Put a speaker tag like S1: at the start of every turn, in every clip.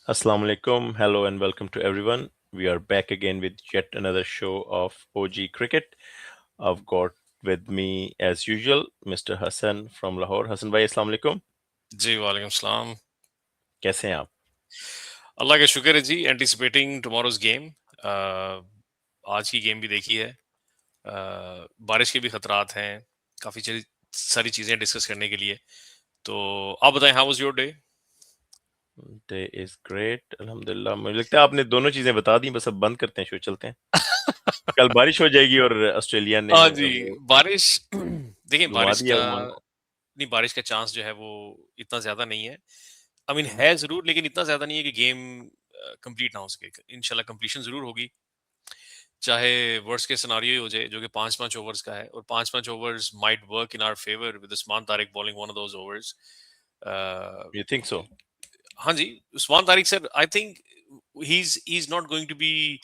S1: Assalamu alaikum. Hello and welcome to everyone. We are back again with yet another show of OG Cricket. I've got with me, as usual, Mr. Hassan from Lahore. Hassan bhai, assalamu alaikum.
S2: जी वालेकुम सलाम।
S1: कैसे हैं आप?
S2: अल्लाह का शुक्र है जी। Anticipating tomorrow's game. आज की गेम भी देखी है। बारिश के भी खतरात हैं, काफ़ी सारी चीज़ें डिस्कस करने के लिए। तो आप बताएं, how was your day?
S1: Day is great, अल्हम्दुलिल्लाह। मुझे लगता है आपने दोनों चीजें बता दी, बस अब बंद करते हैं, शो चलते हैं। कल बारिश हो जाएगी और ऑस्ट्रेलिया ने
S2: हाँ जी,
S1: वो
S2: बारिश देखिए
S1: घुमा
S2: बारिश
S1: दिया
S2: का
S1: ओमान को।
S2: नहीं, बारिश का चांस जो है वो इतना ज़्यादा नहीं है। आई मीन
S1: हम्म,
S2: है ज़रूर, लेकिन इतना ज़्यादा नहीं है कि गेम कंप्लीट ना हो सके। इंशाल्लाह कंप्लीशन ज़रूर होगी, चाहे वर्स्ट के सिनारियो ही हो जाए, जो कि 5-5 ओवर्स का है, और 5-5 overs might work in our favour with Usman Tariq bowling one of those overs.
S1: You think so?
S2: हाँ जी, Usman Tariq sir, I think he is not going to be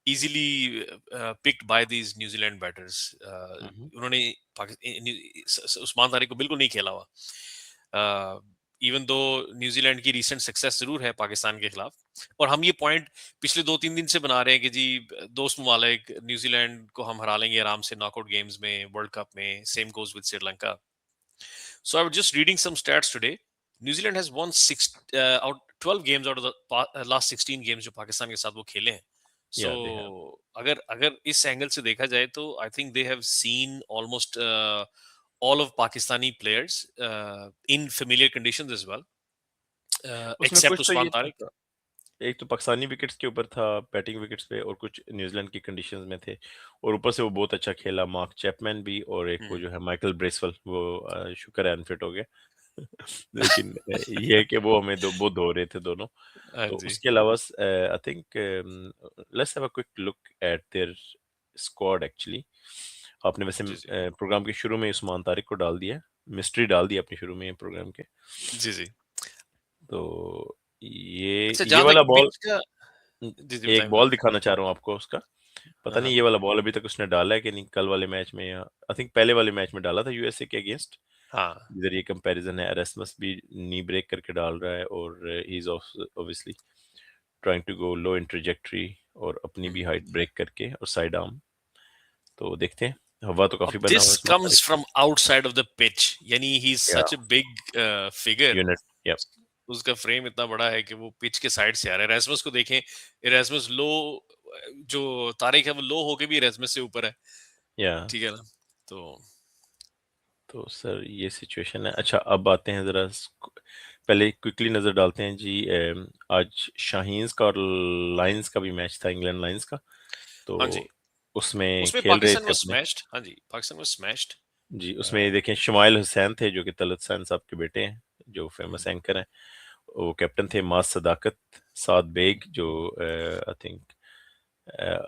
S2: easily picked by these New Zealand batters. उन्होंने उस्मान तारिक को बिल्कुल नहीं खेला हुआ। इवन दो न्यूजीलैंड की recent success जरूर है पाकिस्तान के खिलाफ, और हम ये पॉइंट पिछले 2-3 दिन से बना रहे हैं कि जी दोस्त ममालिक न्यूजीलैंड को हम हरा लेंगे आराम से नॉकआउट गेम्स में, वर्ल्ड कप में। Same goes with Sri Lanka. So I was just reading some stats today. New Zealand has won 12 games out of the last 16 games जो पाकिस्तान के साथ वो खेले हैं. So
S1: या दे हैव।
S2: अगर अगर इस एंगल से देखा जाए तो I think they have seen almost all of Pakistani players in familiar conditions as well,
S1: उसमें
S2: except
S1: कुछ तो ये
S2: Usman
S1: था,
S2: Tariq.
S1: एक तो पाकिस्तानी विकेट्स के ऊपर था, बैटिंग विकेट्स पे, और कुछ न्यूजीलैंड की कंडीशंस में थे। और ऊपर से वो बहुत अच्छा खेला, मार्क चैपमैन भी, और एक वो
S2: हम्म।
S1: जो है माइकल ब्रेसवेल, वो शुक्र है अनफिट हो गया। लेकिन ये है कि वो हमें वो धो रहे थे दोनों।
S2: हाँ
S1: तो
S2: जी।
S1: उसके अलावा I think let's have a quick look at there squad actually. आपने वैसे
S2: जी जी।
S1: प्रोग्राम के शुरू में उस्मान तारिक को डाल दिया, मिस्ट्री डाल दी अपने शुरू में प्रोग्राम के।
S2: जी जी।
S1: तो ये
S2: अच्छा,
S1: ये
S2: जहां
S1: वाला
S2: तक
S1: बॉल,
S2: पिच का। जी जी,
S1: एक
S2: बताएं
S1: बॉल
S2: बताएं।
S1: दिखाना चाह रहा हूँ आपको उसका। पता नहीं
S2: हाँ
S1: ये वाला बॉल अभी तक उसने डाला है कि नहीं, कल वाले मैच में या आई थिंक पहले वाले मैच में डाला था यूएसए के अगेंस्ट।
S2: हाँ।
S1: इधर ये कंपैरिजन है, एरेस्मस भी नी ब्रेक करके डाल रहा है, और he is obviously trying to go low in trajectory, और अपनी भी
S2: हम्म।
S1: हाइट ब्रेक करके, और साइड आर्म। तो देखते हैं, हवा तो काफी
S2: अब
S1: बना हुआ है
S2: दिस
S1: उस्मान
S2: कम्स
S1: तारिक का।
S2: From outside of the pitch, यानी ही इज
S1: या
S2: सच अ बिग फिगर।
S1: यूनिट, या
S2: उसका फ्रेम इतना बड़ा है कि वो पिच के साइड से आ रहा है। एरास्मस को देखें, एरास्मस लो, जो तारिक है वो लो होके भी एरास्मस से ऊपर है।
S1: या
S2: ठीक है ना? तो
S1: तो सर ये सिचुएशन है। अच्छा, अब आते हैं जरा पहले क्विकली नजर डालते हैं जी। आज शाहीन्स का और लायंस का भी मैच था, इंग्लैंड लायंस का। तो
S2: हाँ जी,
S1: उसमें
S2: उसमें
S1: खेल रहे
S2: पाकिस्तान
S1: थे
S2: वाज
S1: अपने।
S2: स्मैश्ड। हाँ जी, पाकिस्तान वाज स्मैश्ड।
S1: जी, उसमें देखें शुमाइल हुसैन थे, जो कि तलत हुसैन साहब के बेटे हैं, जो फेमस
S2: हम्म।
S1: एंकर हैं। वो कैप्टन थे। मास सदाकत, साद बेग, जो आई थिंक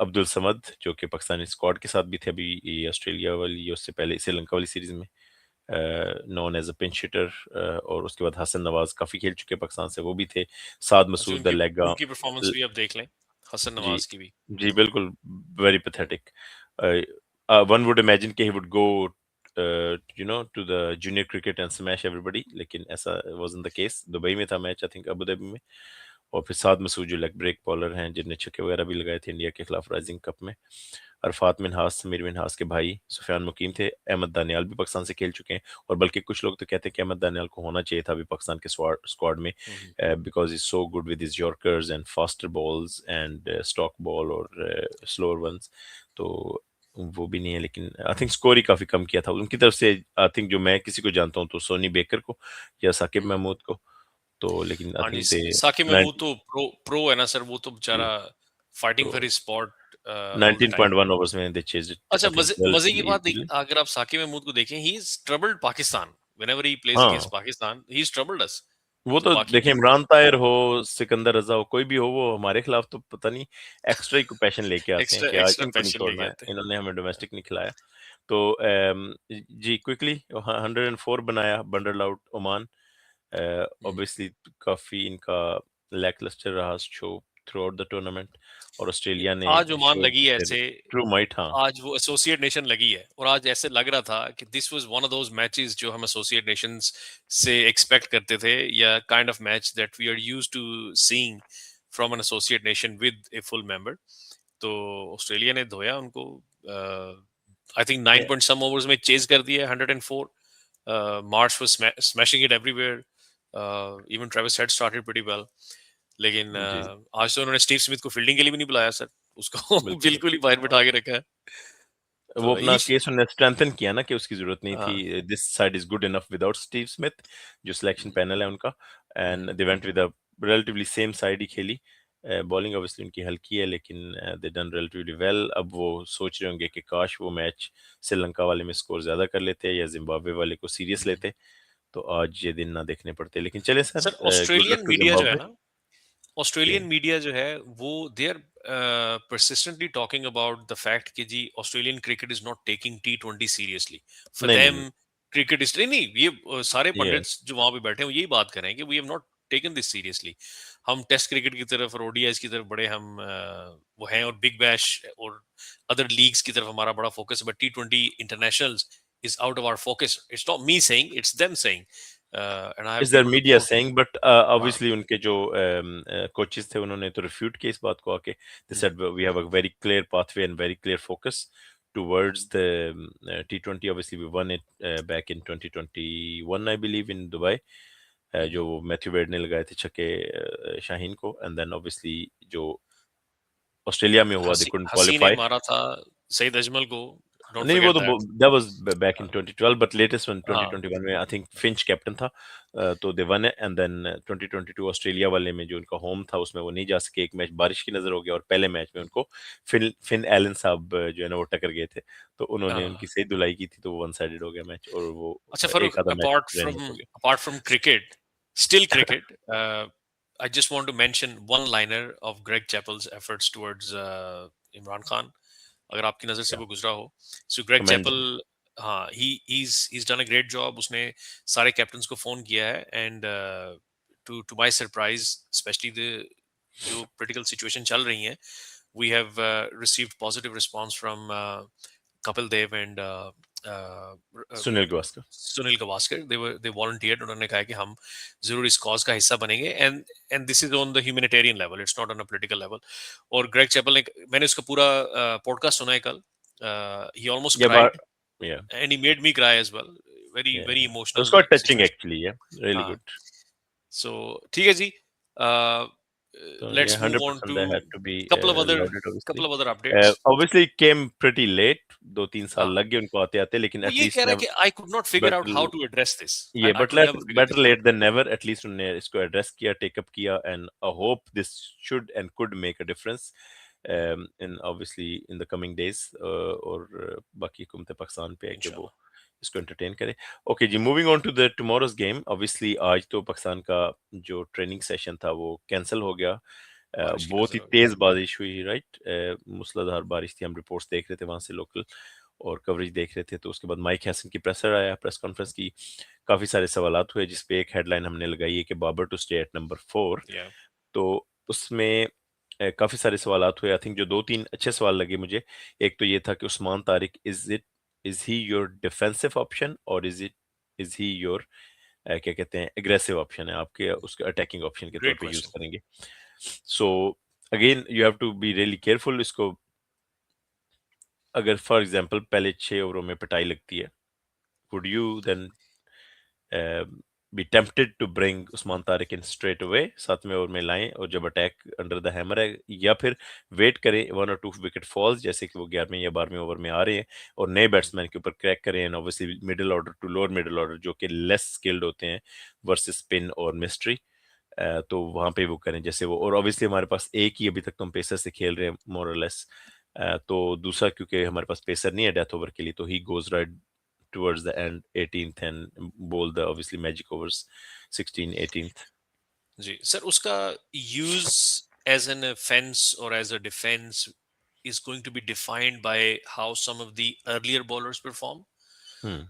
S1: अब्दुल समद, जो कि पाकिस्तानी स्क्वाड के साथ भी थे अभी, ये ऑस्ट्रेलिया वाली, ये उससे पहले श्रीलंका वाली सीरीज में known as a pinch hitter. और उसके बाद हसन नवाज काफी खेल चुके हैं पाकिस्तान से, वो भी थे। साद
S2: अच्छा,
S1: मसूद द
S2: उनकी
S1: लेगा।
S2: उनकी परफॉर्मेंस भी अब देख लें, हसन
S1: जी,
S2: नवाज की भी।
S1: जी बिल्कुल, very pathetic. One would imagine कि he would go to the junior cricket and smash everybody, लेकिन ऐसा वाजंट द केस। दुबई में था match, I think Abu Dhabi में। और फिर साद मसूद जो लेग ब्रेक बॉलर हैं, जिनने छक्के वगैरह भी लगाए थे इंडिया के खिलाफ राइजिंग कप में। अरफात मिनहास, समीर मिनहास के भाई सुफियान मुकीम थे। अहमद दानियाल भी पाकिस्तान से खेल चुके हैं, और बल्कि कुछ लोग तो कहते हैं कि अहमद दानियाल को होना चाहिए था अभी पाकिस्तान के स्क्वाड में,
S2: hmm.
S1: Because is so good with his yorkers and faster balls and stock ball और स्लोअर वंस। तो वो भी नहीं है, लेकिन आई थिंक स्कोर ही काफी कम किया था उनकी तरफ से। आई थिंक जो मैं किसी को जानता हूँ तो सोनी बेकर को या साकिब
S2: हम्म।
S1: महमूद को। तो लेकिन आई
S2: हाँ जी,
S1: थिंक दे
S2: साकिब महमूद तो प्रो है ना सर, वो तो
S1: जी।
S2: बेचारा फाइटिंग
S1: तो
S2: for his spot all the time.
S1: 19.1 overs में दे चेज्ड इट,
S2: अच्छा,
S1: आई थिंक
S2: मजे
S1: वेल
S2: मजे की
S1: एंड
S2: बात
S1: इजीली।
S2: अगर आप साकिब महमूद को देखें, he is troubled Pakistan whenever he plays
S1: हाँ,
S2: against Pakistan, he is troubled us.
S1: वो
S2: तो
S1: तो
S2: बाकी
S1: देखिए, इमरान ताहिर हो, सिकंदर रजा हो, कोई भी हो, वो हमारे खिलाफ तो पता नहीं एक्स्ट्रा ही पैशन लेके आते हैं
S2: एक्स्ट्रा
S1: कि आज
S2: एक्स्ट्रा
S1: इनको नहीं
S2: पैशन
S1: छोड़ना
S2: लेके
S1: है,
S2: आते हैं।
S1: इन्होंने हमें डोमेस्टिक नहीं खिलाया। तो जी क्विकली 104 बनाया, बंडल आउट ओमान।
S2: हम्म।
S1: ऑब्वियसली काफी इनका लैकलस्टर रहा show. Through out the tournament, और ऑस्ट्रेलिया ने
S2: आज ओमान
S1: शोड
S2: लगी है
S1: देयर
S2: ऐसे,
S1: ट्रू माइट। हाँ
S2: आज वो एसोसिएट नेशन लगी है, और आज ऐसे लग रहा था कि this was one of those matches जो हम एसोसिएट नेशंस से एक्सपेक्ट करते थे, या kind of match that we are used to seeing from an associate nation with a full member. तो ऑस्ट्रेलिया ने धोया उनको, I think 9 point some overs में चेज कर दिया 104। Marsh was smashing it everywhere, even Travis Head started pretty well, लेकिन
S1: जी,
S2: आज तो उन्होंने स्टीव स्मिथ को फील्डिंग के लिए भी नहीं बुलाया सर, उसको
S1: बिल्कुल।
S2: बिल्कुल ही बाहर बिठा के रखा है।
S1: वो
S2: तो
S1: अपना
S2: ईश
S1: केस उन्होंने स्ट्रेंथन किया ना कि उसकी जरूरत नहीं
S2: हाँ,
S1: थी, this side is good enough without Steve Smith, जो सिलेक्शन पैनल है उनका, and they went with a relatively same side ही खेली। बॉलिंग ऑब्वियसली उनकी हल्की है, लेकिन दे डन रिलेटिवली वेल। अब वो सोच रहे होंगे कि काश वो मैच श्रीलंका वाले में स्कोर ज्यादा कर लेते या जिम्बाब्वे वाले को सीरियस लेते, तो आज ये दिन ना देखने पड़ते। लेकिन चले sir,
S2: sir
S1: good luck
S2: Australian
S1: to
S2: media जो है
S1: जिम्बाब्वे।
S2: ना, ऑस्ट्रेलियन मीडिया जो है वो they are persistently talking about the fact कि जी Australian cricket is not taking T20 seriously, for
S1: नहीं, नहीं,
S2: देम क्रिकेट इज नहीं नहीं, ये सारे
S1: ये
S2: पंडित्स जो वहां पे बैठे हैं वो यही बात कर रहे हैं कि we have not taken this seriously. हम टेस्ट क्रिकेट की तरफ और ओडीआईज की तरफ बड़े हम वो हैं, और बिग बैश और अदर लीग्स की तरफ हमारा बड़ा फोकस है, but T20 internationals is out of our focus. It's not me saying, it's them saying. And I have
S1: is there
S2: given a
S1: media
S2: quote.
S1: Saying, but
S2: हाँ,
S1: obviously उनके जो coaches थे उन्होंने तो रिफ्यूट किया इस बात को आके, they
S2: hmm,
S1: said we have a very clear pathway and very clear focus towards the T20. Obviously we won it back in 2021 I believe in Dubai,
S2: हम्म।
S1: जो मैथ्यू वेड ने लगाए थे छक्के शाहीन को, एंड देन ऑब्वियसली जो Australia में हुआ they couldn't
S2: हसी ने
S1: क्वालिफाई।
S2: मारा था सईद अजमल को, डोंट
S1: नहीं, वो
S2: फॉरगेट
S1: तो
S2: that.
S1: That was back in 2012, but latest one
S2: हाँ,
S1: 2021 में आई थिंक फिंच कैप्टन था, तो दे वन है। एंड देन 2022 ऑस्ट्रेलिया वाले में जो उनका होम था उसमें वो नहीं जा सके, एक मैच बारिश की नजर हो गया, और पहले मैच में उनको फिन फिन एलन साहब जो है ना वो टक्कर गए थे, तो उन्होंने
S2: हाँ।
S1: उनकी सही धुलाई की थी, तो वो वन साइडेड हो गया मैच, और वो
S2: अच्छा फरूक,
S1: एक आधा मैच
S2: apart from
S1: रन हो गया।
S2: apart from cricket, still cricket, I just want to mention one liner of Greg Chappell's efforts towards Imran Khan, अगर आपकी नजर से
S1: क्या
S2: वो गुजरा हो। सो ग्रेग चैपल,
S1: कमेंडेबल।
S2: हाँ, he's done a great job, उसने सारे कैप्टन्स को फोन किया है, and to my surprise, especially the जो क्रिटिकल सिचुएशन चल रही है, we have received positive response from Kapil Dev and uh,
S1: Sunil Gavaskar.
S2: Sunil Gavaskar. they volunteered, उन्होंने कहा कि हम जरूर इस कॉज का हिस्सा बनेंगे, and this is on the humanitarian level, it's not on a political level. और ग्रेग चैपल ने, मैंने उसका पूरा पॉडकास्ट सुना है कल, ही ऑलमोस्ट
S1: या बार
S2: cried
S1: yeah
S2: and he made me cry as well, very
S1: yeah
S2: very
S1: it's quite
S2: emotional
S1: touching
S2: situation.
S1: Actually, yeah really
S2: हाँ,
S1: गुड।
S2: सो ठीक है जी,
S1: So yeah,
S2: let's move on
S1: 100%
S2: to
S1: they had to be lauded, obviously.
S2: couple of other updates.
S1: Obviously it came pretty late, 2-3 साल
S2: हाँ,
S1: लग गए उनको आते आते, लेकिन
S2: वो
S1: at
S2: ये कह
S1: least
S2: रहा है
S1: never
S2: कि I could not figure out
S1: better,
S2: how to address this,
S1: yeah,
S2: I
S1: but
S2: could
S1: let
S2: never figure
S1: better
S2: this
S1: late
S2: out.
S1: than never, at least उन्होंने इसको एड्रेस किया, टेकअप किया, and I hope this should and could make a difference in obviously in the coming days, और बाकी हुकूमत पाकिस्तान पे है कि वो
S2: इंशाल्लाह,
S1: इसको एंटरटेन करे। ओके जी, moving on to the tomorrow's game. Obviously आज तो पाकिस्तान का जो ट्रेनिंग सेशन था वो कैंसिल हो गया,
S2: बारिश की
S1: बहुत
S2: नजर
S1: ही
S2: होगी।
S1: तेज बारिश हुई, राइट, मूसलाधार बारिश थी, हम रिपोर्ट्स देख रहे थे वहां से लोकल, और कवरेज देख रहे थे। तो उसके बाद माइक हैसन की प्रेसर आया, प्रेस कॉन्फ्रेंस की, काफी सारे सवालात हुए, जिसपे एक हेडलाइन हमने लगाई है कि Babar to stay at number 4।
S2: या
S1: तो उसमें काफी सारे सवालात हुए। आई थिंक जो दो तीन अच्छे सवाल लगे मुझे, एक तो ये था कि Usman Tariq, is he your defensive option, और इज ही योर क्या कहते हैं एग्रेसिव ऑप्शन है, आपके उसके अटैकिंग ऑप्शन के तौर
S2: ग्रेट
S1: पे यूज
S2: क्वेश्चन।
S1: करेंगे। So again you have to be really careful इसको। अगर फॉर एग्जांपल पहले 6 ओवरों में पिटाई लगती है, would you then be tempted to bring Usman Tariq in straight away, 7वें ओवर में लाएं, और जब अटैक अंडर द हैमर है, या फिर वेट करें 1 और 2 विकेट फॉल्स, जैसे कि वो 11वें या 12वें ओवर में आ रहे हैं, और नए बैट्समैन के ऊपर क्रैक करें, and obviously middle order to lower middle order जो कि लेस स्किल्ड होते हैं वर्सेस स्पिन और मिस्ट्री, तो वहां पे वो करें जैसे वो। और ऑब्वियसली हमारे पास एक ही अभी तक तो हम पेसर से खेल रहे हैं मोर और लेस, तो दूसरा क्योंकि हमारे पास पेसर नहीं है डेथ ओवर के लिए, तो he goes right towards the end 18th and bowl the obviously magic overs 16 18th.
S2: जी सर, उसका यूज एज एन ऑफेंस और as a defence is going to be defined by how some of the earlier bowlers perform.
S1: Hmm.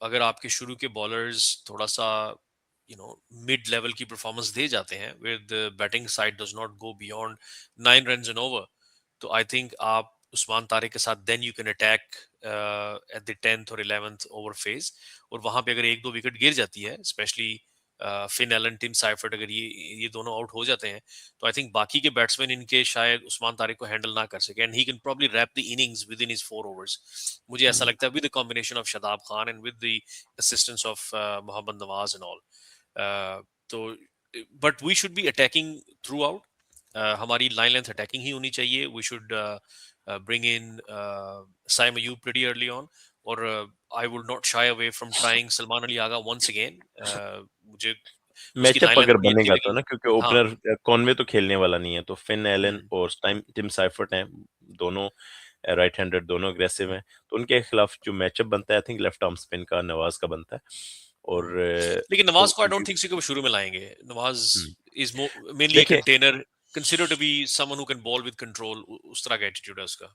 S2: अगर आपके शुरू के bowlers थोड़ा सा mid level की परफॉर्मेंस दे जाते हैं, with batting side does not go beyond 9 run and over, तो आई थिंक आप उस्मान तारिक के साथ then you can attack at the 10th और 11th ओवर फेज, और वहां पे अगर एक दो विकेट गिर जाती है, specially Finn Allen, Tim Seifert, अगर ये दोनों आउट हो जाते हैं, तो आई थिंक बाकी के बैट्समैन इनके शायद उस्मान तारिक को हैंडल ना कर सके, and he can probably wrap the innings within his 4 overs। मुझे ऐसा लगता है with the combination of Shadab Khan and with the assistance of Mohammad Nawaz and all. तो but we should be attacking throughout, हमारी लाइन लेंथ अटैकिंग ही होनी चाहिए। We should bring in Saim Ayub pretty early on, or I would not shy away from trying Salman Ali Agha once again। मुझे उसकी
S1: matchup
S2: line length
S1: अगर
S2: बड़ी अच्छी
S1: बनेगा तो
S2: लगी।
S1: ना, क्योंकि
S2: हाँ।
S1: ओपनर कॉनवे तो खेलने वाला नहीं है, तो फिन एलन
S2: हम्म,
S1: और टिम साइफर्ट हैं, दोनों राइट हैंडेड, दोनों अग्रेसिव हैं, तो उनके खिलाफ जो मैचअप बनता है I think left arm spin का नवाज का बनता है। और
S2: लेकिन
S1: तो
S2: नवाज को आई डोंट
S1: क्योंकि
S2: थिंक सी को शुरू में लाएंगे। नवाज
S1: हम्म,
S2: इज मेनली
S1: देखिए
S2: container, consider to be someone who can bowl with control, उस तरह का एटीट्यूड है उसका।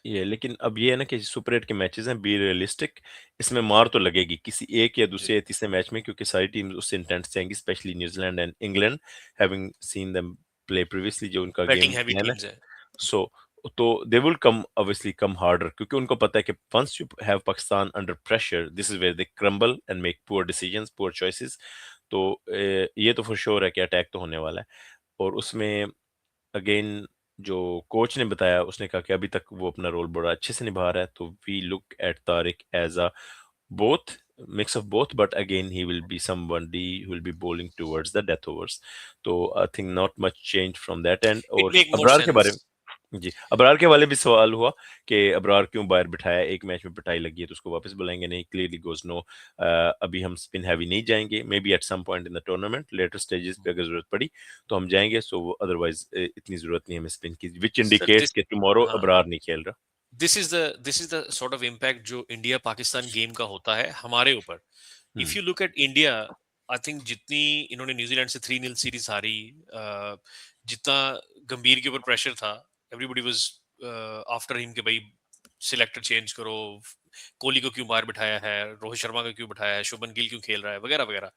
S1: ये लेकिन अब ये है ना कि सुपर एट के मैचेस हैं, बी रियलिस्टिक, इसमें मार तो लगेगी किसी एक या
S2: जी,
S1: दूसरे या तीसरे मैच में, क्योंकि सारी टीम्स उससे इंटेंट से आएंगी, specially New Zealand and England, having seen them play previously, जो उनका
S2: बैटिंग
S1: गेम
S2: हैवी
S1: प्लान है।
S2: टीम्स है।
S1: सो तो they will come obviously come harder, क्योंकि उनको पता है कि once you have Pakistan under pressure, this is where they crumble and make poor decisions, poor choices. तो ये तो फॉर श्योर है कि अटैक तो होने वाला है। और उसमें अगेन जो कोच ने बताया, उसने कहा कि अभी तक वो अपना रोल बड़ा अच्छे से निभा रहा है, तो we look at Tariq as a both mix of both, but again he will be somebody who will be bowling towards the death overs, तो I think not much change from that end।
S2: It
S1: और
S2: make more
S1: Abrar के बारे
S2: sense.
S1: में, जी अबरार के वाले भी सवाल हुआ कि अबरार क्यों बाहर बिठाया, एक मैच में पिटाई लगी है तो उसको वापस बुलाएंगे, नहीं, क्लियरली गोज नो, अभी हम स्पिन हैवी नहीं जाएंगे, may be at some point in the tournament later stages पे अगर जरूरत पड़ी तो हम जाएंगे, सो अदरवाइज इतनी जरूरत नहीं है हमें स्पिन की, विच
S2: सर
S1: इंडिकेट्स
S2: दिस,
S1: कि टुमारो
S2: हाँ,
S1: अबरार नहीं खेल रहा।
S2: This is the sort of impact जो इंडिया पाकिस्तान गेम का होता है हमारे ऊपर। If
S1: hmm
S2: you look at India, I think जितनी इन्होंने न्यूजीलैंड से 3-0 सीरीज हारी, जितना गंभीर के ऊपर प्रेशर था, एवरीबॉडी वाज आफ्टर हिम, कि भाई सिलेक्टर चेंज करो, कोहली को क्यों बाहर बिठाया है, रोहित शर्मा को क्यों बिठाया है, शुभमन गिल क्यों खेल रहा है, वगैरह वगैरह।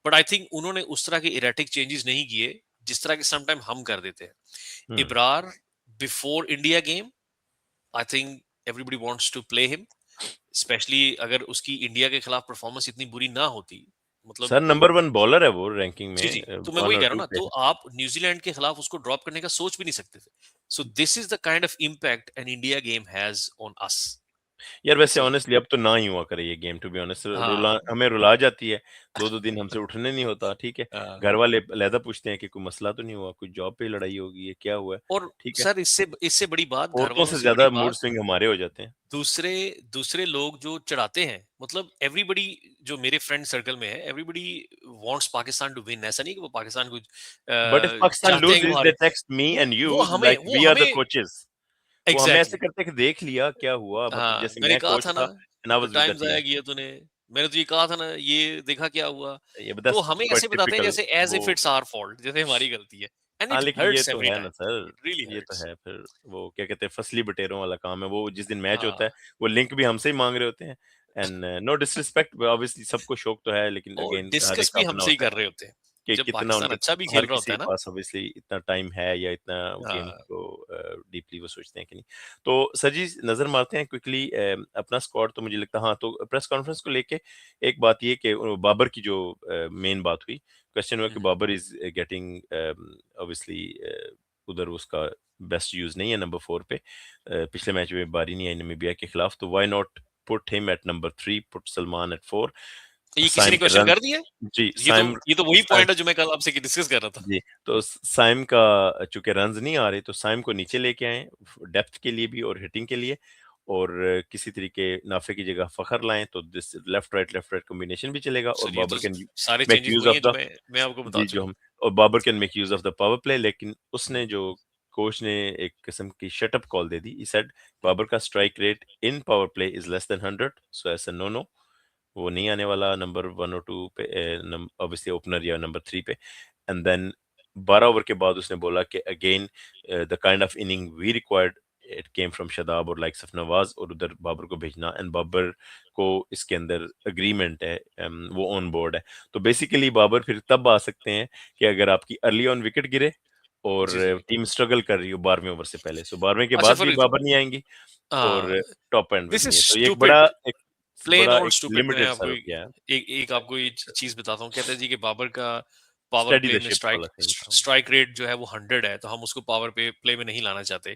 S2: बट आई थिंक उन्होंने उस तरह के इरेटिक चेंजेस नहीं किए जिस तरह के समटाइम हम कर देते हैं।
S1: Hmm
S2: Ibrar before India game, I think everybody wants to play him, specially अगर उसकी इंडिया के खिलाफ परफॉर्मेंस इतनी बुरी ना होती, मतलब।
S1: सर नंबर वन बॉलर है वो रैंकिंग
S2: जी,
S1: में,
S2: जी, तो मैं
S1: वन
S2: वही
S1: और
S2: कह रहा हूँ
S1: टू
S2: ना,
S1: पे
S2: तो
S1: है।
S2: आप न्यूजीलैंड के खिलाफ उसको ड्रॉप करने का सोच भी नहीं सकते थे। So this is the kind of impact an India game has on us.
S1: यार वैसे
S2: सो
S1: ऑनेस्टली अब तो ना ही हुआ करे ये गेम, टू बी ऑनेस्ट, रुला,
S2: हाँ।
S1: हमें रुला जाती है, दो दो दिन हमसे उठने नहीं होता, ठीक है,
S2: अ,
S1: घर वाले अलहदा पूछते हैं कि कोई मसला तो नहीं हुआ, कोई जॉब पे लड़ाई होगी है, क्या हुआ है,
S2: और
S1: ठीक है,
S2: सर इससे इससे बड़ी बात, घर
S1: औरतों
S2: वालों
S1: से
S2: से बड़ी
S1: ज्यादा मूड
S2: बात,
S1: स्विंग हमारे हो जाते हैं।
S2: दूसरे दूसरे लोग जो चढ़ाते हैं, मतलब एवरीबडी जो मेरे फ्रेंड सर्कल में है, everybody wants Pakistan to win. ऐसा नहीं कि वो पाकिस्तान को
S1: बट इफ पाकिस्तान
S2: चाहते हैं कि वो
S1: लूजेस दे
S2: हारे।
S1: टेक्स्ट मी
S2: वो
S1: एंड यू
S2: वो हमें
S1: लाइक
S2: वो
S1: वी आर द
S2: हमें
S1: कोचेस, वो हमें ऐसे
S2: एग्जैक्टली,
S1: करते हैं कि देख लिया क्या हुआ, मतलब
S2: हाँ,
S1: जैसे
S2: मैंने
S1: मैं
S2: कहा
S1: कोच
S2: था ना,
S1: था and I
S2: the
S1: was with the
S2: time
S1: team.
S2: जाया किया तूने, मैंने तुझे कहा था ना, ये देखा क्या हुआ।
S1: ये बट
S2: तो
S1: दैट्स
S2: हमें
S1: क्वाइट
S2: ऐसे बताते हैं
S1: टिपिकल
S2: जैसे एज
S1: वो।
S2: इफ इट्स आवर फॉल्ट, जैसे हमारी गलती है, एंड
S1: हाँ
S2: इट
S1: लेकिन ये
S2: हर्ट्स
S1: तो
S2: एवरी
S1: है ना
S2: टाइम,
S1: सर,
S2: इट रियली
S1: ये तो
S2: हर्ट्स।
S1: है फिर, वो क्या कहते हैं, फसली बटेरों वाला काम है, वो जिस दिन मैच होता है
S2: हाँ,
S1: वो लिंक भी हमसे ही मांग रहे होते हैं, एंड नो डिसरिस्पेक्ट, ऑब्वियसली सबको शौक तो है, लेकिन
S2: और
S1: अगेन हर
S2: डिस्कस
S1: एक का
S2: भी
S1: अपना
S2: हमसे ही
S1: होता है
S2: कर रहे होते हैं
S1: कि
S2: जब
S1: कितना
S2: पाकिस्तान
S1: उनके,
S2: अच्छा भी
S1: हर
S2: खेल रहा होता
S1: किसी
S2: है
S1: के
S2: ना।
S1: पास ऑब्वियसली इतना टाइम है या इतना गेम
S2: हाँ,
S1: को डीपली वो सोचते हैं कि नहीं। तो सर जी नजर मारते हैं क्विकली अपना स्क्वाड, तो मुझे लगता है हाँ, तो प्रेस कॉन्फ्रेंस को लेके एक बात ये कि बाबर की जो मेन बात हुई, क्वेश्चन हुआ कि
S2: हम्म,
S1: बाबर इज गेटिंग ऑब्वियसली उधर उसका बेस्ट यूज नहीं है नंबर 4 पे, पिछले मैच में बारी नहीं आई नमीबिया के खिलाफ, तो why not put him at number 3, put Salman at 4,
S2: ये किसी
S1: साइम
S2: ने
S1: के
S2: क्वेश्चन
S1: रन,
S2: कर दिया है?
S1: जी
S2: ये तो
S1: साइम,
S2: ये तो वही पॉइंट है जो मैं कल आपसे डिस्कस कर रहा था।
S1: जी तो साइम का चूंकि रन्स नहीं आ रहे, तो साइम को नीचे लेके आए डेप्थ के लिए भी और हिटिंग के लिए, और किसी तरीके नाफे की जगह फखर लाएं, तो दिस लेफ्ट राइट कॉम्बिनेशन भी चलेगा, और
S2: सर ये
S1: बाबर
S2: तो
S1: कैन
S2: सारे
S1: मेक
S2: चेंजेस
S1: यूज
S2: वही
S1: ऑफ
S2: हैं जो
S1: द,
S2: मैं आपको बता
S1: जी जो
S2: चुका
S1: हम, और Babar can make use of the power play, लेकिन
S2: हूँ।
S1: उसने जो कोच ने एक किस्म की शटअप कॉल दे दी, ही सेड बाबर का strike rate in power play is less than 100, so ऐसा नो नो, वो नहीं आने वाला नंबर 1 और 2 पे, ऑब्वियसली ओपनर या नंबर 3 पे। एंड देन 12 ओवर के बाद उसने बोला कि again the kind of innings we required it came from Shadab और लाइक्स ऑफ नवाज, और उधर बाबर को भेजना, एंड बाबर को इसके अंदर एग्रीमेंट है, वो ऑन बोर्ड है। तो बेसिकली बाबर फिर तब आ सकते हैं कि अगर आपकी अर्ली ऑन विकेट गिरे और
S2: जी जी।
S1: टीम स्ट्रगल कर रही हो 12वें ओवर से पहले, सो 12वें के
S2: अच्छा
S1: बाद भी
S2: फिर
S1: बाबर नहीं आएंगी और टॉप एंड भी
S2: दिस इज
S1: नहीं है, तो ये
S2: स्टूपिड,
S1: एक
S2: प्लेन
S1: बड़ा
S2: ओल्ड
S1: एक
S2: स्टूपिड। मैं
S1: लिमिटेड सा
S2: आपको
S1: रुपया है।
S2: एक आपको ये चीज बताता हूँ। कहते हैं जी कि बाबर का पावर
S1: स्टडी
S2: प्ले
S1: द
S2: में
S1: शिप वाला सीन था।
S2: स्ट्राइक रेट जो है वो 100 है, तो हम उसको पावर प्ले में नहीं लाना चाहते।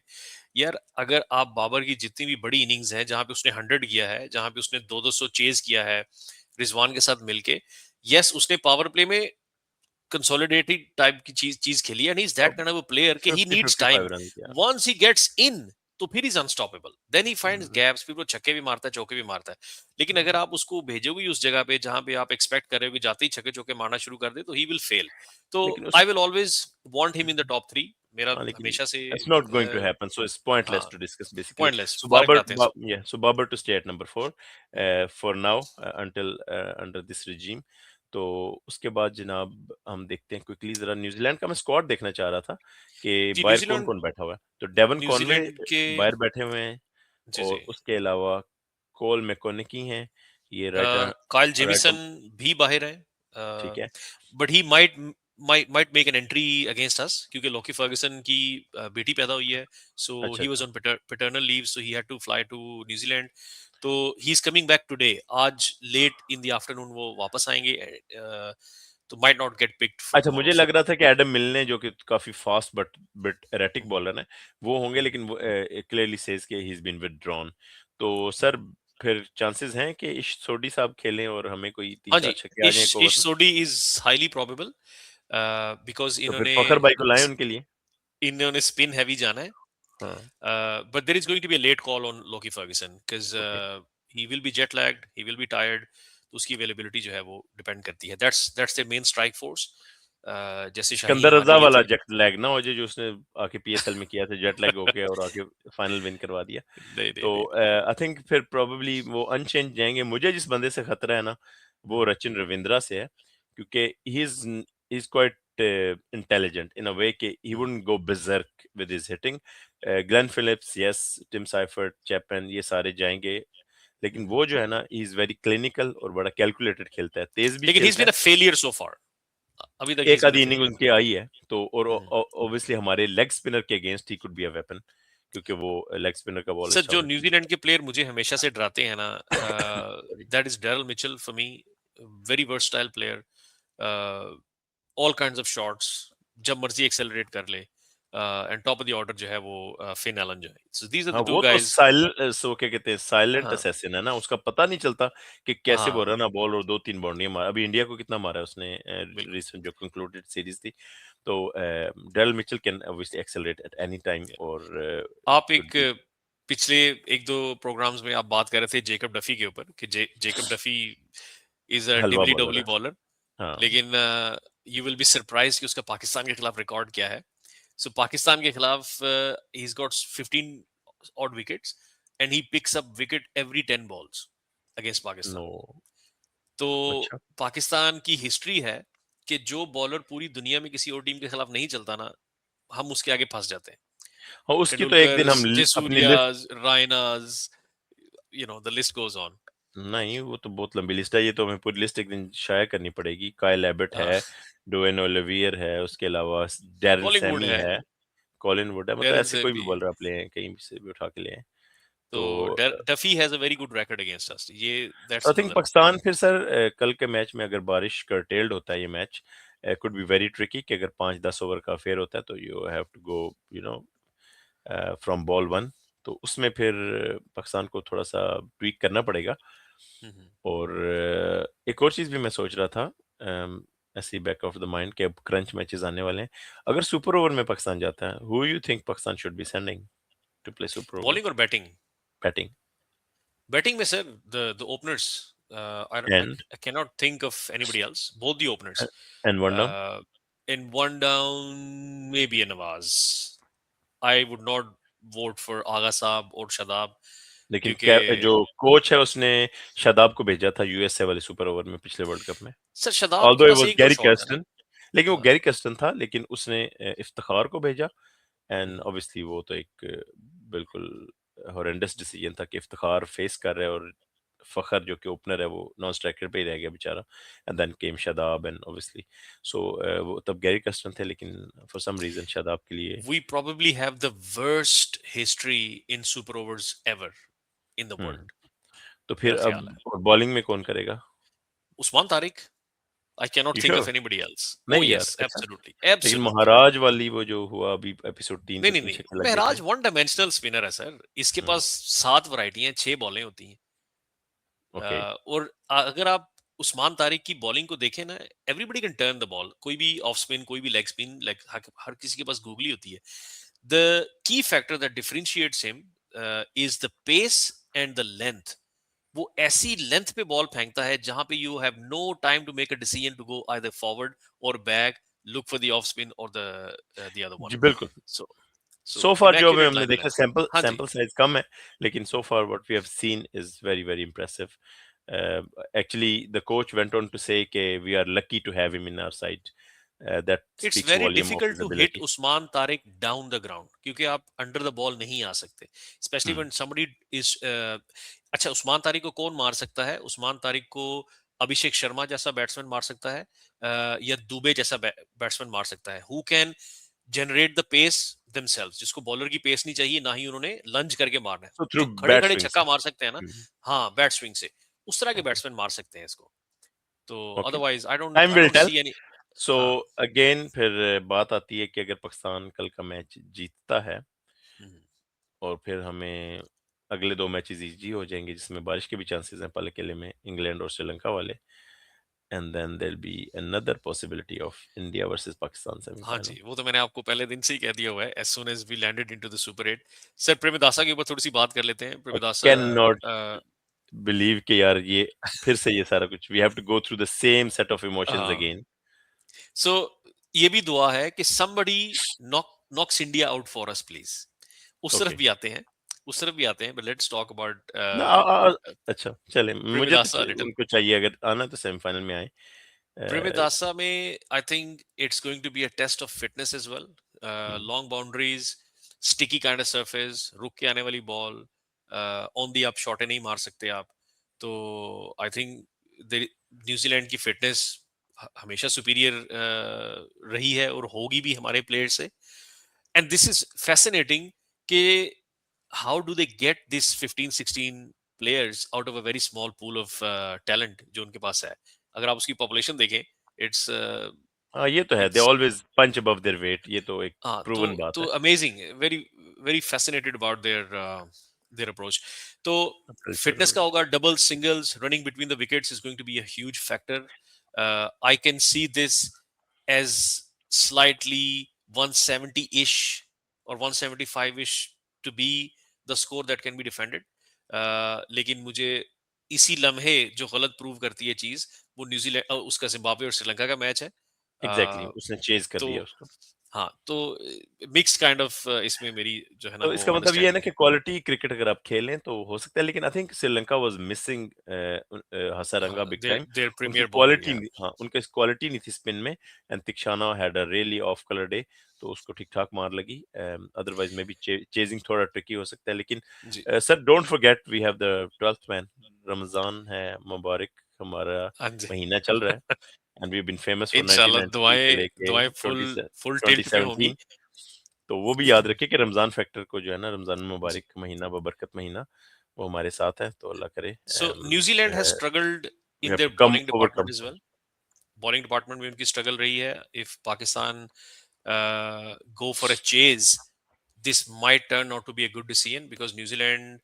S2: यार अगर आप बाबर की जितनी भी बड़ी इनिंग्स है जहां पे उसने 100 किया है, जहां पे उसने 200 चेज किया है रिजवान के साथ मिलके, यस उसने पावर प्ले में कंसोलिडेटेड टाइप की चीज चीज खेली, एंड ही इज दैट
S1: अब
S2: काइंड ऑफ अ प्लेयर कि ही नीड्स
S1: 50-55
S2: टाइम।
S1: रन किया।
S2: वंस ही गेट्स इन तो फिर is unstoppable, then he finds
S1: hmm,
S2: gaps, फिर वो छक्के भी मारता है, चौके भी मारता है। लेकिन अगर
S1: हम्म।
S2: आप उसको भेजोगे ही उस जगह पे जहां पे आप एक्सपेक्ट कर रहे हो कि जाते ही छक्के चौके मारना शुरू कर दे, तो ही विल फेल। तो
S1: लेकिन उस
S2: I will always want him in the top 3। मेरा
S1: हाँ, लेकिन
S2: हमेशा से
S1: it's not going to happen, so it's pointless to discuss basically.
S2: Pointless.
S1: So
S2: फारिग पे आते हैं sir.
S1: Yeah, so Babar to stay at number 4
S2: hmm.
S1: for now, until under this regime. तो उसके बाद जनाब हम देखते हैं क्विकली, जरा न्यूजीलैंड का मैं स्क्वाड देखना चाह रहा था कि
S2: जी
S1: बाहर कौन
S2: न्यूजीलैंड,
S1: कौन बैठा हुआ है। तो डेवन कॉनवे
S2: न्यूजीलैंड के
S1: बाहर बैठे हुए हैं,
S2: जी
S1: और
S2: जी।
S1: उसके अलावा कोल मैकोनिकी हैं, ये राइट
S2: काइल
S1: राइट,
S2: जेमिसन भी बाहर है,
S1: ठीक है।
S2: But he might make an entry against us, क्योंकि लॉकी फर्गसन की बेटी पैदा हुई है। सो
S1: अच्छा
S2: ही वाज
S1: अच्छा।
S2: On paternal leave, so he had to fly to New Zealand. तो he is coming back today, आज लेट इन द आफ्टरनून वो वापस आएंगे। तो might not get picked for
S1: अच्छा,
S2: टुमारो।
S1: मुझे
S2: सो
S1: लग रहा था कि एडम मिलने, जो कि काफी fast but bit erratic bowler है, वो होंगे, लेकिन वो क्लियरली सेज कि ही इज बीन विथड्रॉन। तो सर फिर चांसेस हैं कि इश सोडी साहब खेलें और हमें कोई तीन
S2: हाँ
S1: चार
S2: जी,
S1: छक्के आ जाएं एक ओवर
S2: इश
S1: में।
S2: सोडी इज हाईली प्रोबेबल, बिकॉज
S1: तो फिर
S2: इन्होंने
S1: फखर भाई को लाएं उनके लिए।
S2: इन्होंने स्पिन हैवी जाना है।
S1: हाँ।
S2: But there is going to be a late call on Loki Ferguson because
S1: okay.
S2: he will be jet lagged, he will be tired. तो उसकी अवेलेबिलिटी जो है वो डिपेंड करती है। That's the main strike force. जैसे शाहीन
S1: सिकंदर
S2: यहाँ
S1: रजा
S2: के लिए
S1: वाला
S2: थे।
S1: जेट लैग ना हो जाए, जो उसने आके पीएसएल में किया था, जेट लैग हो गया और आके फाइनल विन करवा दिया।
S2: नहीं नहीं
S1: तो
S2: नहीं।
S1: आई थिंक फिर प्रोबेबली वो अनचेंज जाएंगे। मुझे जिस बंदे से खतरा है ना, वो
S2: हम्म,
S1: रचिन रविंद्रा से है, क्योंकि he is quite intelligent in a way कि he
S2: hmm,
S1: wouldn't go berserk with his hitting. Glenn Phillips, yes, Tim Seifert, Chapman, ये सारे जाएंगे, लेकिन
S2: हम्म।
S1: वो जो है ना, ही इज वेरी क्लिनिकल और बड़ा कैलकुलेटेड खेलता है, तेज भी
S2: लेकिन ही इज
S1: खेलता
S2: बीन
S1: है।
S2: अ फेलियर सो फार, अभी तक ही इज
S1: एक
S2: बीन अ
S1: आधी इनिंग
S2: फेलियर।
S1: उनकी आई है, तो और ऑब्वियसली हमारे लेग स्पिनर के against he could be a weapon, क्योंकि वो लेग स्पिनर का बॉल
S2: सर
S1: अच्छा
S2: जो
S1: होना चाहिए।
S2: न्यूजीलैंड के प्लेयर मुझे हमेशा से डराते हैं ना,
S1: Sorry.
S2: That is Daryl Mitchell for me. Very versatile player, all kinds of shots, जब मर्जी एक्सेलरेट कर ले। And top of the order जो है वो फिन एलन जो है। सो दीज आर
S1: हाँ,
S2: द टू
S1: वो तो
S2: गाइज।
S1: सो क्या कहते हैं, साइलेंट
S2: हाँ
S1: असैसिन है ना, उसका पता नहीं चलता कि कैसे वो
S2: हाँ
S1: रन बॉल और 2-3 बाउंड्री मारा। अभी इंडिया को कितना मारा है उसने,
S2: बिल्कुल।
S1: रिसेंट जो कंक्लूडेड सीरीज थी। तो Daryl Mitchell can obviously accelerate at any time,
S2: Yeah.
S1: और
S2: आप
S1: कुड
S2: एक
S1: बी
S2: पिछले एक दो प्रोग्राम्स में आप बात कर रहे थे जेकब डफी के ऊपर कि जेकब डफी इज अ
S1: हलवा
S2: डिबली
S1: बॉलर
S2: डबली
S1: है।
S2: बॉलर।
S1: हाँ।
S2: लेकिन यू विल बी सरप्राइज कि उसका पाकिस्तान के खिलाफ रिकॉर्ड क्या है। सो पाकिस्तान के खिलाफ he has got 15 odd wickets and he picks up wicket every 10 balls against
S1: no.
S2: Pakistan. तो
S1: अच्छा।
S2: पाकिस्तान की हिस्ट्री है कि जो बॉलर पूरी दुनिया में किसी और टीम के खिलाफ नहीं चलता ना, हम उसके आगे फंस जाते हैं।
S1: हाँ, उसकी तो एक दिन
S2: तेंदुलकर,
S1: हम अपनी list,
S2: Jayasuriyas, Rainas, the list goes on.
S1: नहीं वो तो बहुत लंबी लिस्ट है, ये तो हमें पूरी लिस्ट एक दिन शाया करनी पड़ेगी। काइल एबट है, डोवेन ओलिवियर है, उसके अलावा डैरन
S2: कॉलिंगवुड
S1: सैमी
S2: है,
S1: है, कॉलिन वुड है, मतलब
S2: डेरन
S1: ऐसे कोई भी
S2: सैमी।
S1: बॉलर आप ले आएं, कहीं से भी उठा के ले आएं।
S2: तो
S1: तो
S2: Duffy has a very good record against us, ये
S1: so
S2: that's
S1: I think
S2: another.
S1: Pakistan फिर सर कल के मैच में अगर बारिश कर्टेल्ड होता है ये match, could be very tricky, कि अगर 5-10 ओवर का अफेयर होता है तो you have to go you know from ball one, तो उसमें फिर पाकिस्तान को थोड़ा सा ट्वीक करना पड़ेगा। और एक और चीज़ भी मैं सोच रहा था, ऐसे बैक ऑफ द माइंड, कि अब क्रंच मैचेस आने वाले हैं, अगर सुपर ओवर में पाकिस्तान जाता है, who you think Pakistan should be sending to play super over?
S2: Bowling और बैटिंग?
S1: बैटिंग
S2: बैटिंग में sir the openers,
S1: and
S2: I cannot think of anybody else. Both the openers.
S1: And one down.
S2: Uh, in one down, maybe a Nawaz. I would not vote for Agha Saab or Shadab
S1: लेकिन
S2: क्योंकि
S1: जो coach है उसने शादाब को भेजा था USA वाले super over में पिछले वर्ल्ड कप में,
S2: सर शदाब के
S1: ऑल्दो इट
S2: पास
S1: वाज
S2: एक दो
S1: गैरी
S2: शॉट है ना।
S1: कर्स्टन, लेकिन वो
S2: हाँ
S1: गैरी कर्स्टन था, लेकिन उसने इफ्तिखार को भेजा, एंड
S2: हम्म।
S1: ऑब्वियसली वो तो एक बिल्कुल हॉरेंडस डिसीजन था कि इफ्तिखार फेस कर रहा है और फ़खर जो कि ओपनर है वो नॉन स्ट्राइकर पे ही रह गया बेचारा, and then came Shadab and obviously so वो तब गैरी कर्स्टन थे, लेकिन फॉर सम रीज़न शादाब के लिए
S2: We probably have the worst history in super overs ever in the
S1: hmm,
S2: world.
S1: तो
S2: मेरा
S1: फिर
S2: ख्याल है.
S1: अब बॉलिंग में कौन करेगा?
S2: Usman Tariq. I cannot
S1: you
S2: think of
S1: sure?
S2: anybody else. Oh
S1: नहीं यार,
S2: yes,
S1: अच्छा।
S2: absolutely,
S1: लेकिन
S2: absolutely.
S1: महाराज वाली वो जो हुआ अभी एपिसोड 3
S2: नहीं
S1: पे
S2: नहीं
S1: 3
S2: नहीं,
S1: छक्के लग गए थे।
S2: महराज वन डायमेंशनल स्पिनर है सर. इसके
S1: हुँ,
S2: पास 7 वैरायटी हैं, 6 बॉलें होती हैं.
S1: ओके।
S2: और अगर आप उस्मान तारिक की बॉलिंग को देखें ना, everybody can turn the ball. कोई भी ऑफ स्पिन, कोई भी लेग स्पिन, लाइक हर किसी के पास गूगली होती है. The key factor that differentiates him is the pace and the length. वो ऐसी लेंथ पे बॉल फेंकता है जहां पे you have no time to make a decision to go either forward और back, look for the off spin और the other one.
S1: जी, बिल्कुल।
S2: सो
S1: सो फार जो अभी
S2: इमेक्युलेट
S1: हमने
S2: लाइन
S1: देखा,
S2: लेंथ.
S1: सैंपल
S2: हाँ जी.
S1: सैंपल साइज कम है, लेकिन so far what we have seen is very very impressive. Actually the coach went on to say कि we are lucky to have him in our side, that
S2: it's
S1: speaks
S2: very
S1: volume of
S2: difficult
S1: his
S2: to hit
S1: ability.
S2: Usman Tariq down the ground, क्योंकि आप under the ball नहीं आ सकते, especially
S1: hmm,
S2: when somebody is. अच्छा, उस्मान तारिक को कौन मार सकता है? उस्मान तारिक को अभिषेक शर्मा जैसा बैट्समैन मार सकता है, या दुबे जैसा बैट्समैन मार सकता है, who can generate the pace themselves, जिसको बॉलर की पेस नहीं चाहिए, ना ही उन्होंने लंज करके मारना है,
S1: सो थ्रू
S2: जो खड़े
S1: बैट
S2: खड़े
S1: स्विंग्स।
S2: छक्का मार सकते हैं ना. हाँ, बैट स्विंग से उस तरह के
S1: ओके,
S2: बैट्समैन मार सकते हैं इसको. तो
S1: okay,
S2: otherwise
S1: time
S2: I
S1: will
S2: don't
S1: tell.
S2: See any.
S1: So
S2: हाँ.
S1: अगेन फिर बात आती है कि अगर पाकिस्तान कल का मैच जीतता है
S2: हम्म.
S1: और फिर हमें अगले 2 मैचेस इजी हो जाएंगे, जिसमें बारिश के भी चांसेस हैं पहले किले में, इंग्लैंड और श्रीलंका वाले, and then there'll be another possibility of India versus Pakistan
S2: हाँ
S1: semi-final.
S2: जी, वो तो मैंने आपको पहले दिन से ही कह दिया हुआ है. As soon as we landed into the super 8. Sir, Premadasa के ऊपर थोड़ी सी बात कर लेते हैं.
S1: I
S2: प्रेमदासा.
S1: cannot believe कि यार ये फिर से ये सारा कुछ we have to go through the same set of emotions again.
S2: सो ये भी दुआ है कि somebody knocks India out for us please. उस तरफ
S1: Okay.
S2: भी आते हैं, उस तरफ भी आते हैं, but let's talk about
S1: ना अच्छा चले, मुझे तो
S2: प्रेमदासा लिटिल.
S1: उनको चाहिए, अगर आना तो सेमीफाइनल में आए। अ,
S2: प्रेमदासा में I think it's going to be a test of fitness as well.
S1: Hmm,
S2: long boundaries, sticky kind of surface, रुक के आने वाली बॉल, ऑन दी आप शॉटें नहीं मार सकते आप. तो आई थिंक न्यूजीलैंड की फिटनेस हमेशा सुपीरियर रही है और होगी भी हमारे प्लेयर से. एंड दिस इज फैसिनेटिंग कि how do they get this 15-16 players out of a very small pool of talent जो उनके पास है. अगर आप उसकी पॉपुलेशन देखें, इट्स
S1: हाँ ये तो है, they
S2: it's
S1: always punch above their weight, ये तो एक
S2: हाँ.
S1: प्रूवन बात
S2: तो
S1: है।
S2: Amazing, very very fascinated about their approach. तो
S1: कल्चर
S2: फिटनेस
S1: और
S2: का होगा, double singles, running between the wickets is going to be a huge factor. I can see this as slightly 170 ish or 175 ish to be the score that can be defended. लेकिन मुझे इसी लम्हे जो गलत prove करती है चीज, वो न्यूजीलैंड, उसका जिम्बाब्वे और श्रीलंका का मैच है.
S1: एग्जैक्टली
S2: uh,
S1: उसने चेज कर
S2: तो
S1: लिया उसको।
S2: हाँ, तो मिक्स काइंड ऑफ इसमें मेरी जो है ना
S1: तो
S2: वो
S1: इसका मतलब ये है ना
S2: अंडरस्टैंडिंग
S1: कि
S2: है.
S1: क्वालिटी क्रिकेट अगर आप खेलें तो हो सकता है, लेकिन I think Sri Lanka was missing
S2: हाँ,
S1: हसरंगा बिग टाइम।
S2: देयर
S1: उनकी
S2: प्रीमियर बॉलर.
S1: क्वालिटी, हाँ उनकी क्वालिटी नहीं थी स्पिन में, and Theekshana had a really off colour day, तो उसको ठीक ठाक मार लगी। अदरवाइज मे बी चेजिंग थोड़ा ट्रिकी हो सकता है, लेकिन
S2: जी.
S1: Sir don't forget we have the 12th man, Ramzan है मुबारक, हमारा
S2: हाँ जी.
S1: महीना चल रहा है, and we have been famous for
S2: इंशाल्लाह
S1: 1992 से
S2: दुआएं
S1: लेके
S2: दुआएं फुल
S1: 20
S2: फुल टिल्ट पे होंगी.
S1: 2017। तो वो भी याद रखिए कि रमज़ान फैक्टर को जो है ना, रमज़ान
S2: जी.
S1: मुबारक महीना, बबरकत महीना, वो हमारे साथ है, तो अल्लाह करे
S2: so New Zealand has struggled
S1: we
S2: in
S1: have
S2: there
S1: to come
S2: bowling
S1: overcome.
S2: Department as well. Bowling department में उनकी स्ट्रगल रही है. If Pakistan go for a chase, this might turn out to be a good decision because New Zealand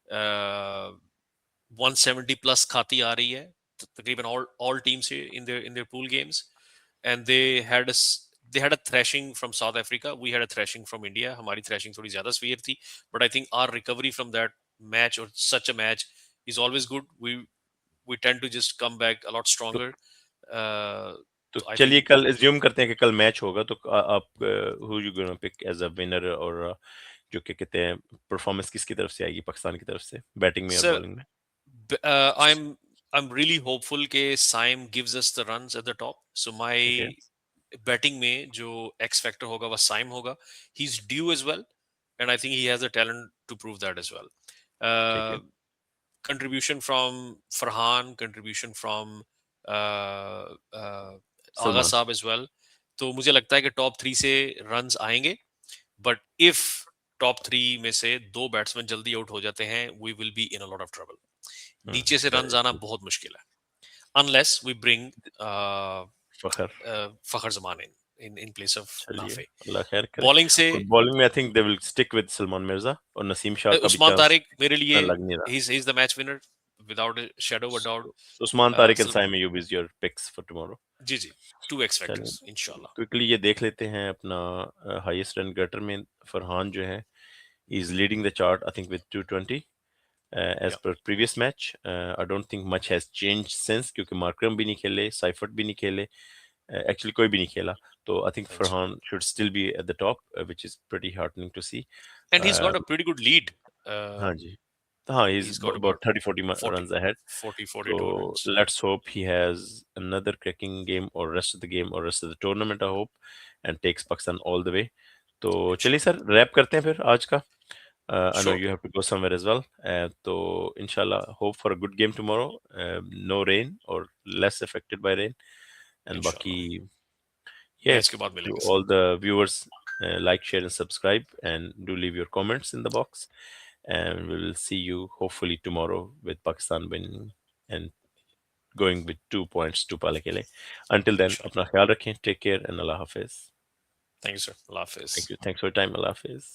S2: uh, 170 plus खाती आ रही है तकरीबन all teams in their pool games, and they had a thrashing from South Africa. We had a thrashing from India. हमारी thrashing थोड़ी ज़्यादा severe थी, but I think our recovery from that match or such a match is always good. We tend to just come back a lot
S1: तो
S2: stronger. uh,
S1: तो
S2: तो I
S1: चलिए
S2: think
S1: कल assume करते हैं कि कल मैच होगा, तो आप who you gonna pick as a winner, और जो क्या कहते हैं, परफॉर्मेंस किसकी तरफ से आएगी पाकिस्तान की तरफ से, बैटिंग में और
S2: sir,
S1: बॉलिंग में?
S2: I'm really hopeful के Saim gives us the runs at the top. So
S1: okay,
S2: my betting में जो X factor होगा वह Saim होगा. He's due as well. and I think he has the talent to prove that as well.
S1: ठीक है.
S2: Uh, Contribution from Farhan, contribution from Agha
S1: Salman.
S2: साहब as well. तो मुझे लगता है कि टॉप 3 से रन्स आएंगे, बट इफ टॉप 3 में से 2 बैट्समैन जल्दी आउट हो जाते हैं, we will be in a lot of trouble. नीचे से रन्स
S1: Very
S2: आना
S1: true.
S2: बहुत मुश्किल है, unless we bring
S1: Fakhar.
S2: Fakhar Zaman in place of
S1: चलिए,
S2: नाफे.
S1: अल्लाह खैर करे.
S2: बॉलिंग से
S1: और बॉलिंग में I think they will stick with Salman Mirza, और नसीम शाह का भी
S2: उस्मान
S1: चांस
S2: तारिक मेरे लिए,
S1: इतना लग नहीं रहा.
S2: he's the match winner without a shadow of a doubt.
S1: So, Usman Tariq and Saim Ayub is your picks for tomorrow.
S2: जी जी, 2 X
S1: चलिए,
S2: factors इंशाल्लाह.
S1: क्विकली ये देख लेते हैं अपना हाईएस्ट रन गेटर में फरहान जो है, is leading the chart I think with 220 as
S2: Yeah,
S1: per previous match. I don't think much has changed since, क्योंकि मार्करम भी नहीं खेले, साइफर्ट भी नहीं खेले, actually कोई भी नहीं खेला. तो I think
S2: thanks.
S1: Farhan should still be at the top, which is pretty heartening to see.
S2: And he's
S1: Uh,
S2: got a pretty good lead.
S1: हाँ जी, हाँ, he's
S2: He's got
S1: about
S2: about
S1: 30-40
S2: 40,
S1: runs ahead.
S2: 40, 42
S1: So
S2: runs.
S1: let's hope he has another cracking game or rest of the game or rest of the tournament, I hope, and takes Pakistan all the way. तो चलिए
S2: Inshallah.
S1: Sir, rap करते हैं फिर आज का. I know
S2: Sure.
S1: you have to go somewhere as well. तो inshallah, hope for a good game tomorrow. No rain or less affected by rain. And बाकी,
S2: Inshallah.
S1: yeah,
S2: match के बाद
S1: to
S2: मिलेंगे sir.
S1: all the viewers, like, share, and subscribe, and do leave your comments in the box. And we will see you hopefully tomorrow with Pakistan winning and going with 2 points to पाले के लिए. Until then,
S2: Inshallah.
S1: अपना ख्याल रखें. Take care and Allah Hafiz.
S2: Thank you, sir. Allah
S1: Thank
S2: Hafiz.
S1: you. Thanks for your time. Allah Hafiz.